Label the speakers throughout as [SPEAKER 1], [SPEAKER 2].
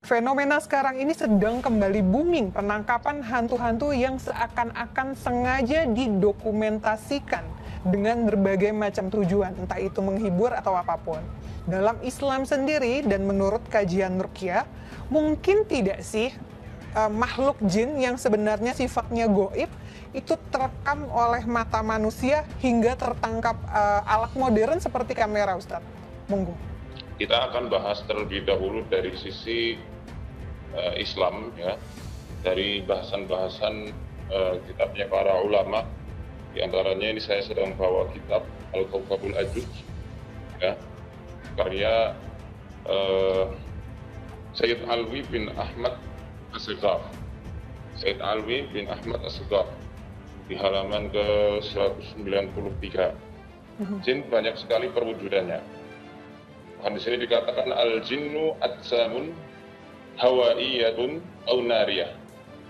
[SPEAKER 1] Fenomena sekarang ini sedang kembali booming penangkapan hantu-hantu yang seakan-akan sengaja didokumentasikan dengan berbagai macam tujuan, entah itu menghibur atau apapun. Dalam Islam sendiri dan menurut kajian Ruqyah, mungkin tidak sih makhluk jin yang sebenarnya sifatnya goib itu terekam oleh mata manusia hingga tertangkap alat modern seperti kamera, Ustadz? Monggo.
[SPEAKER 2] Kita akan bahas terlebih dahulu dari sisi Islam, ya, dari bahasan-bahasan kitabnya para ulama. Di antaranya ini saya sedang bawa kitab Al-Kawkabul Ajuj, ya, karya Sayyid Alwi bin Ahmad As-Sighaf. Sayyid Alwi bin Ahmad As-Sighaf di halaman ke 193. Jin banyak sekali perwujudannya. Di sini dikatakan al-jinnu atsamun hawaiyatun au nariyah.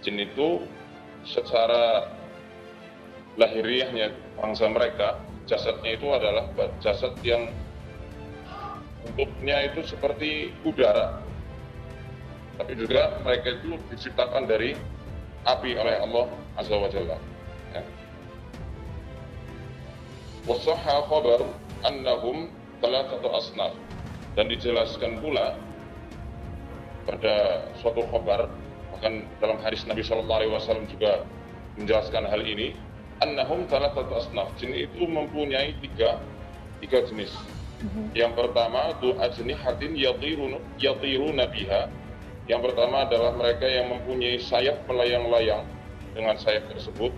[SPEAKER 2] Jin itu secara lahiriahnya bangsa mereka, jasadnya itu adalah jasad yang bentuknya itu seperti udara. Tapi juga mereka itu diciptakan dari api oleh Allah Azza wa Jalla. Ya. Wa sahha khabar annahum thalathatu asnaf. Dan dijelaskan pula pada suatu khabar, bahkan dalam hadis Nabi SAW juga menjelaskan hal ini, annahum thalathatu asnaf. Jin itu mempunyai tiga jenis. Yang pertama tu ajnihatin yatiruna biha. Yang pertama adalah mereka yang mempunyai sayap melayang-layang dengan sayap tersebut.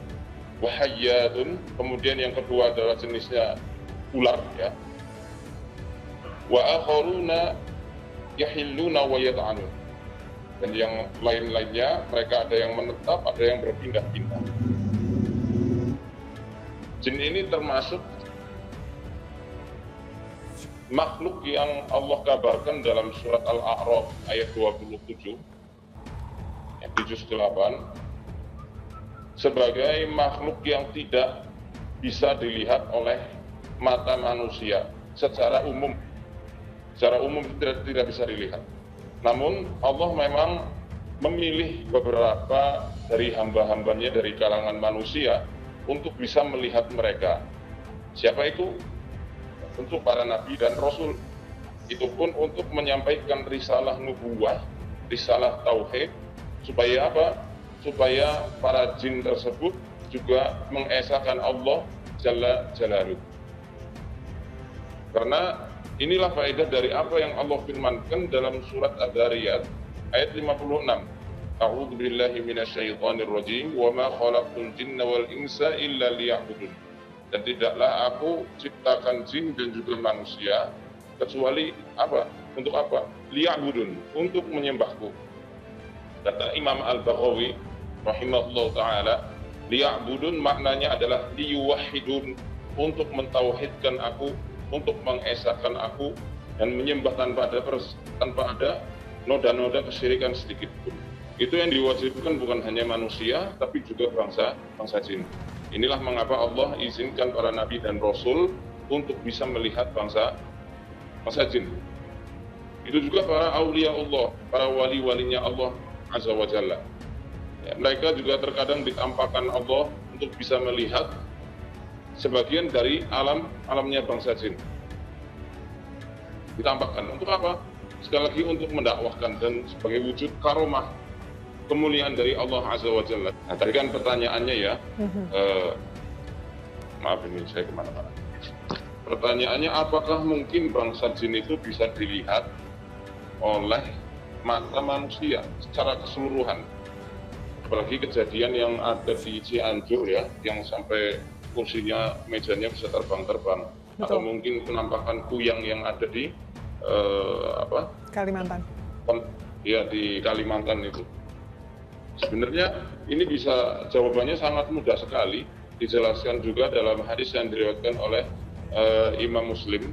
[SPEAKER 2] Wahayyatun. Kemudian yang kedua adalah jenisnya ular, ya. Wa akharuna yahilluna wa yata'anun. Dan yang lain-lainnya mereka ada yang menetap, ada yang berpindah-pindah. Jin ini termasuk makhluk yang Allah kabarkan dalam surat Al-A'raf ayat 27 di juz 8 sebagai makhluk yang tidak bisa dilihat oleh mata manusia secara umum. Secara umum tidak bisa dilihat. Namun Allah memang memilih beberapa dari hamba-hambanya dari kalangan manusia untuk bisa melihat mereka. Siapa itu? Tentu para nabi dan rasul. Itu pun untuk menyampaikan risalah nubuwah, risalah tauhid, supaya apa? Supaya para jin tersebut juga mengesahkan Allah Jalla Jalaluh. Karena inilah faedah dari apa yang Allah firmankan dalam surat Ad-Dariyat ayat 56. A'udzu billahi minasyaitonir rajim wa ma khalaqtul jinna wal insa illa liya'budun. Dan tidaklah aku ciptakan jin dan juga manusia kecuali apa? Untuk apa? Liya'budun, untuk menyembahku. Kata Imam Al-Baghawi rahimahullah taala, liya'budun maknanya adalah liyuwahhidun, untuk mentauhidkan aku, untuk mengesahkan aku dan menyembah tanpa ada noda-noda kesyirikan sedikit pun. Itu yang diwajibkan bukan hanya manusia tapi juga bangsa jin. Inilah mengapa Allah izinkan para nabi dan rasul untuk bisa melihat bangsa jin. Itu juga para aulia Allah, para wali-walinya Allah Azza wa Jalla. Ya, mereka juga terkadang ditampakkan Allah untuk bisa melihat sebagian dari alamnya bangsa jin. Ditampakkan untuk apa? Sekali lagi untuk mendakwahkan dan sebagai wujud karomah kemuliaan dari Allah Azza wa Jalla. Nah, tadi kan pertanyaannya ya, maaf ini saya kemana-mana. Pertanyaannya, apakah mungkin bangsa jin itu bisa dilihat oleh mata manusia secara keseluruhan? Apalagi kejadian yang ada di Cianjur ya, yang sampai kursinya, mejanya bisa terbang-terbang. Atau mungkin penampakan kuyang yang ada di
[SPEAKER 1] Kalimantan.
[SPEAKER 2] Ya, di Kalimantan itu. Sebenarnya ini bisa, jawabannya sangat mudah sekali, dijelaskan juga dalam hadis yang diriwayatkan oleh Imam Muslim.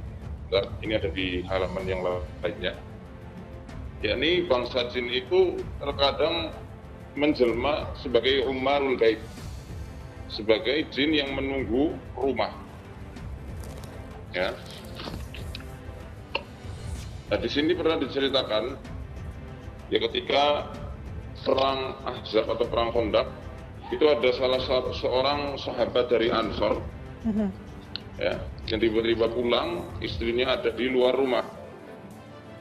[SPEAKER 2] Ini ada di halaman yang lainnya. Yakni bangsa jin itu terkadang menjelma sebagai umarul gaib, sebagai jin yang menunggu rumah. Ya. Nah, di sini pernah diceritakan Ya ketika perang Ahzab atau perang Khandaq itu ada salah satu seorang sahabat dari Ansor ya, yang tiba-tiba pulang, istrinya ada di luar rumah.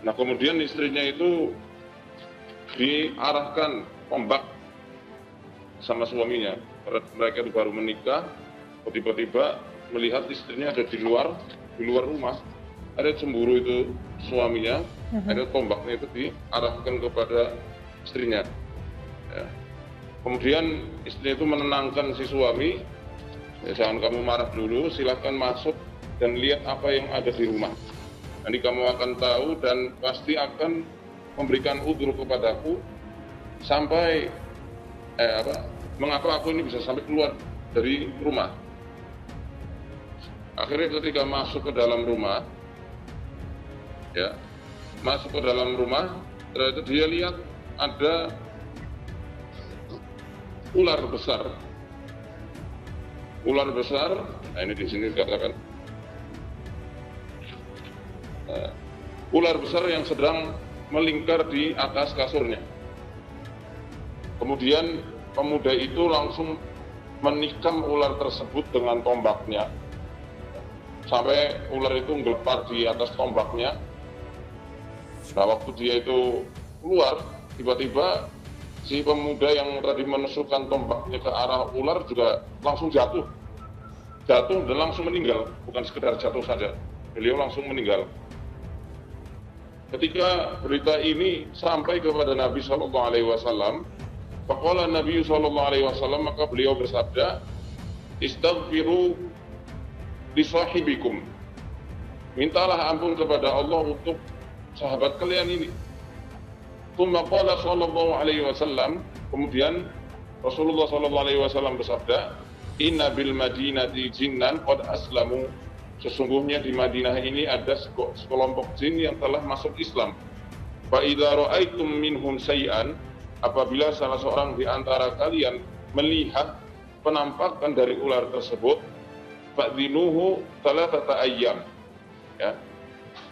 [SPEAKER 2] Nah kemudian istrinya itu diarahkan tombak sama suaminya. Mereka baru menikah, tiba-tiba melihat istrinya ada di luar rumah. Ada cemburu itu suaminya, ada tombaknya itu diarahkan kepada istrinya. Ya. Kemudian istrinya itu menenangkan si suami, ya, jangan kamu marah dulu, silahkan masuk dan lihat apa yang ada di rumah. Nanti kamu akan tahu dan pasti akan memberikan udzur kepadaku sampai mengapa aku ini bisa sampai keluar dari rumah. Akhirnya ketika masuk ke dalam rumah, ya, masuk ke dalam rumah, ternyata dia lihat ada ular besar. Ular besar, nah ini di sini dikatakan ular besar yang sedang melingkar di atas kasurnya. Kemudian pemuda itu langsung menikam ular tersebut dengan tombaknya sampai ular itu ngelepar di atas tombaknya. Nah waktu dia itu keluar, tiba-tiba si pemuda yang tadi menusukkan tombaknya ke arah ular juga langsung jatuh dan langsung meninggal. Bukan sekedar jatuh saja, beliau langsung meninggal. Ketika berita ini sampai kepada Nabi SAW, faqala Nabi SAW, maka beliau bersabda, istaghfiru li sahibikum, mintalah ampun kepada Allah untuk sahabat kalian ini. Tsumma qala sallallahu alaihi wasallam, kemudian Rasulullah sallallahu alaihi wasallam bersabda, inna bil madinati jinnan qad aslamu, sesungguhnya di Madinah ini ada sekelompok jin yang telah masuk Islam. Fa idza ra'aitum minhum syai'an, apabila salah seorang di antara kalian melihat penampakan dari ular tersebut, fa'dzinuhu thalathata ayyam, ya,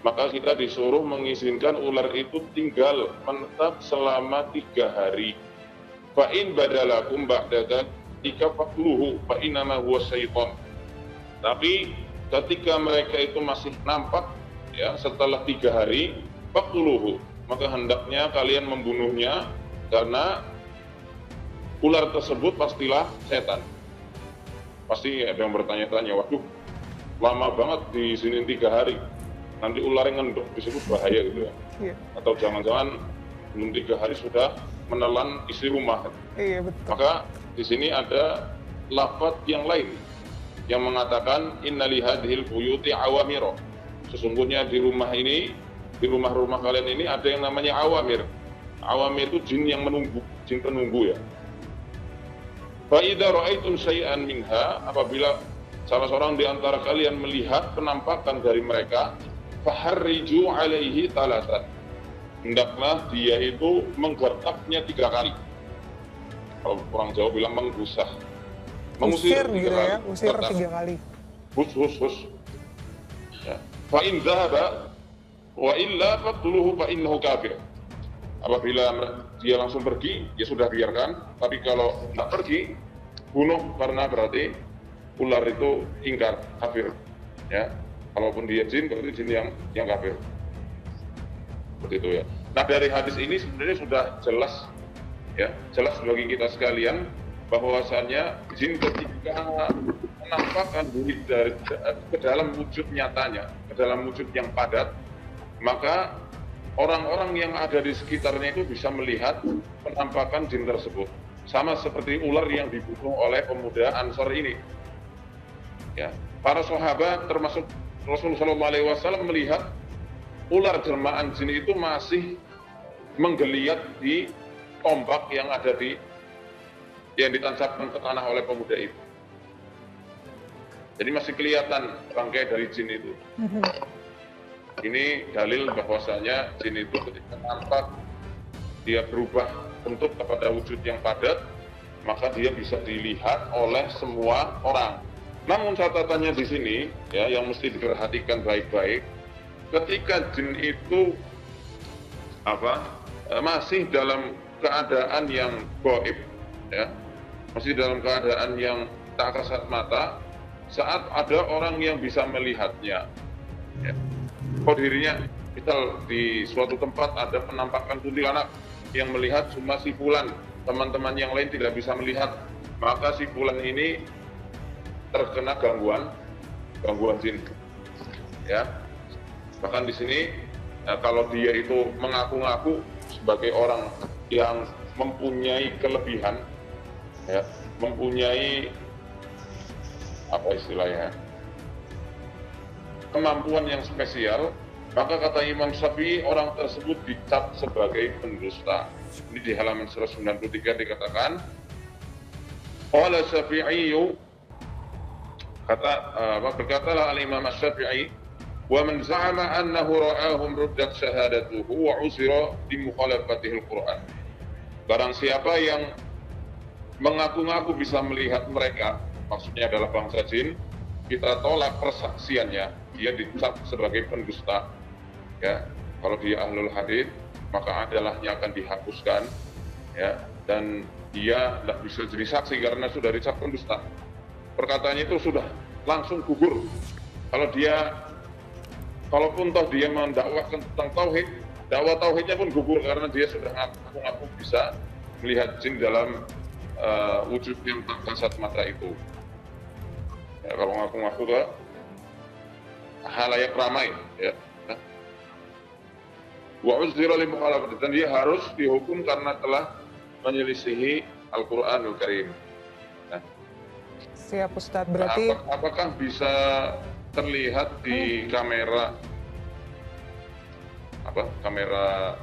[SPEAKER 2] maka kita disuruh mengizinkan ular itu tinggal menetap selama 3 hari. Fa in badalakum ba'da dzalika faqluhu fa innama huwa syaitan. Tapi ketika mereka itu masih nampak, ya, setelah 3 hari, faqluhu, maka hendaknya kalian membunuhnya, karena ular tersebut pastilah setan. Pasti ada yang bertanya-tanya, waduh, lama banget di sini 3 hari, nanti ular yang ngendok disebut bahaya gitu ya. Iya. Atau jangan-jangan belum 3 hari sudah menelan isi rumah.
[SPEAKER 1] Iya, betul.
[SPEAKER 2] Maka di sini ada lafaz yang lain yang mengatakan inna li hadhil buyuti awamiro, sesungguhnya di rumah ini, di rumah-rumah kalian ini ada yang namanya awamir. Awamir itu jin yang menunggu, jin penunggu ya. Fa idza ra'aitum syai'an minha, apabila salah seorang di antara kalian melihat penampakan dari mereka, faharriju alaihi talatan, hendaklah dia itu menggertaknya 3 kali. Kalau orang Jawa bilang menggusah,
[SPEAKER 1] mengusir gitu ya, usir 3 kali.
[SPEAKER 2] Hus. Ya. Fa in dhahaba wa illa faqtuluhu fa innahu kafir. Apabila dia langsung pergi, ya sudah biarkan. Tapi kalau tidak pergi, bunuh, karena berarti ular itu ingkar, kafir. Ya, kalaupun dia jin, berarti jin yang kafir. Seperti itu ya. Nah dari hadis ini sebenarnya sudah jelas, ya, jelas bagi kita sekalian bahwasanya jin ketika menampakkan diri ke dalam wujud nyatanya, ke dalam wujud yang padat, maka orang-orang yang ada di sekitarnya itu bisa melihat penampakan jin tersebut. Sama seperti ular yang dibunuh oleh pemuda Ansor ini. Ya, para sahabat termasuk Rasulullah SAW melihat ular jelmaan jin itu masih menggeliat di tombak yang ada yang ditancapkan ke tanah oleh pemuda itu. Jadi masih kelihatan bangkai dari jin itu. Ini dalil bahwasanya jin itu ketika nampak dia berubah bentuk kepada wujud yang padat, maka dia bisa dilihat oleh semua orang. Namun catatannya di sini, ya, yang mesti diperhatikan baik-baik, ketika jin itu masih dalam keadaan yang gaib, ya, masih dalam keadaan yang tak kasat mata, saat ada orang yang bisa melihatnya. Ya. Kalau dirinya, misal di suatu tempat ada penampakan kuntilanak yang melihat cuma si fulan, teman-teman yang lain tidak bisa melihat, maka si fulan ini terkena gangguan jin. Ya, bahkan di sini kalau dia itu mengaku-ngaku sebagai orang yang mempunyai kelebihan, ya, mempunyai apa istilahnya, kemampuan yang spesial, maka kata Imam Syafi'i orang tersebut dicap sebagai pendusta. Ini di halaman 193 dikatakan, qala Syafi'i, berkatalah al-Imam Syafi'i, wa man za'ama annahu ra'ahum ruddat syahadatuhu wa usira bi mukhalafatihi al-Qur'an. Barang siapa yang mengaku-ngaku bisa melihat mereka, maksudnya adalah bangsa jin, kita tolak persaksiannya, dia dicap sebagai pendusta. Ya, kalau dia ahlul hadits, maka adalahnya akan dihapuskan, ya, dan dia tidak bisa jadi saksi karena sudah dicap pendusta. Perkataannya itu sudah langsung gugur. Kalaupun toh dia mendakwakan tentang tauhid, dakwah tauhidnya pun gugur karena dia sudah ngaku-ngaku bisa melihat jin dalam wujud yang tak kasat mata itu. Ya, kalau ngaku-ngaku ke halayak ramai, ya. Wa uzira li mukhalafati, dan dia harus dihukum karena telah menyelisihi Al-Qur'anul Karim. Nah,
[SPEAKER 1] siap Ustadz, berarti
[SPEAKER 2] apakah bisa terlihat di kamera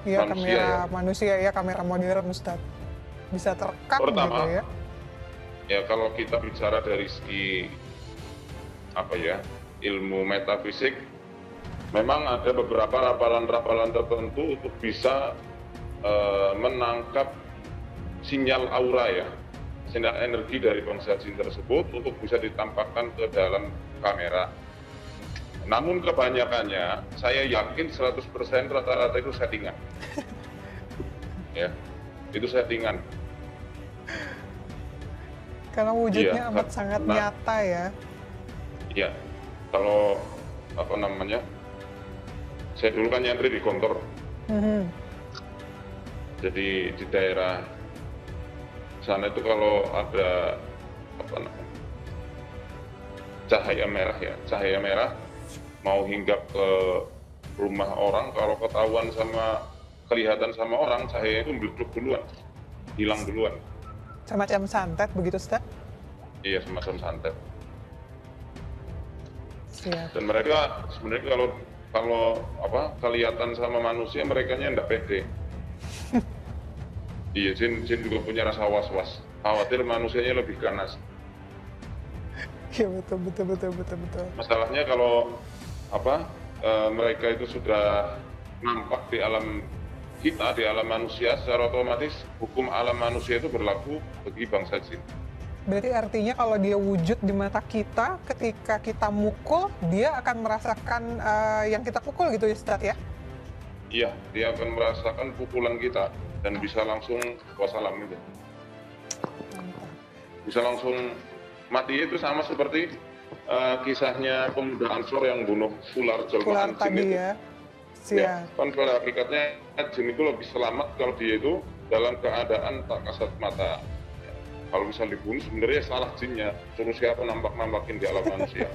[SPEAKER 1] ya,
[SPEAKER 2] manusia,
[SPEAKER 1] kamera manusia, ya, kamera modern Ustadz, bisa terekam
[SPEAKER 2] pertama,
[SPEAKER 1] gitu ya?
[SPEAKER 2] Ya, kalau kita bicara dari segi ilmu metafisik, memang ada beberapa rapalan-rapalan tertentu untuk bisa menangkap sinyal aura, ya, sinyal energi dari bangsa jin tersebut untuk bisa ditampakkan ke dalam kamera. Namun kebanyakannya, saya yakin 100% rata-rata itu settingan. Ya, itu settingan.
[SPEAKER 1] Karena wujudnya amat sangat nyata, ya.
[SPEAKER 2] Iya, kalau saya dulu kan nyantri di Gontor. Jadi di daerah sana itu kalau ada cahaya merah mau hinggap ke rumah orang, kalau ketahuan kelihatan sama orang, cahaya itu meledak duluan, hilang duluan.
[SPEAKER 1] Semacam santet begitu, Ustaz?
[SPEAKER 2] Iya, semacam santet.
[SPEAKER 1] Siap.
[SPEAKER 2] Dan mereka sebenarnya kalau kelihatan sama manusia, merekanya nggak pede. Iya, jin juga punya rasa was-was, khawatir manusianya lebih ganas.
[SPEAKER 1] Iya, betul.
[SPEAKER 2] Masalahnya kalau mereka itu sudah nampak di alam kita, di alam manusia, secara otomatis hukum alam manusia itu berlaku bagi bangsa jin.
[SPEAKER 1] Berarti artinya kalau dia wujud di mata kita, ketika kita mukul, dia akan merasakan yang kita pukul gitu ya, Ustaz, ya?
[SPEAKER 2] Iya, dia akan merasakan pukulan kita dan bisa langsung wassalam gitu. Bisa langsung mati. Itu sama seperti kisahnya pemuda Ansor yang bunuh ular jelmaan jin
[SPEAKER 1] tadi,
[SPEAKER 2] itu.
[SPEAKER 1] ya.
[SPEAKER 2] Ya, kan pada hakikatnya jin itu lebih selamat kalau dia itu dalam keadaan tak kasat mata. Kalau misal dibunuh, sebenarnya salah jinnya, suruh siapa nampak-nampakin di alam manusia.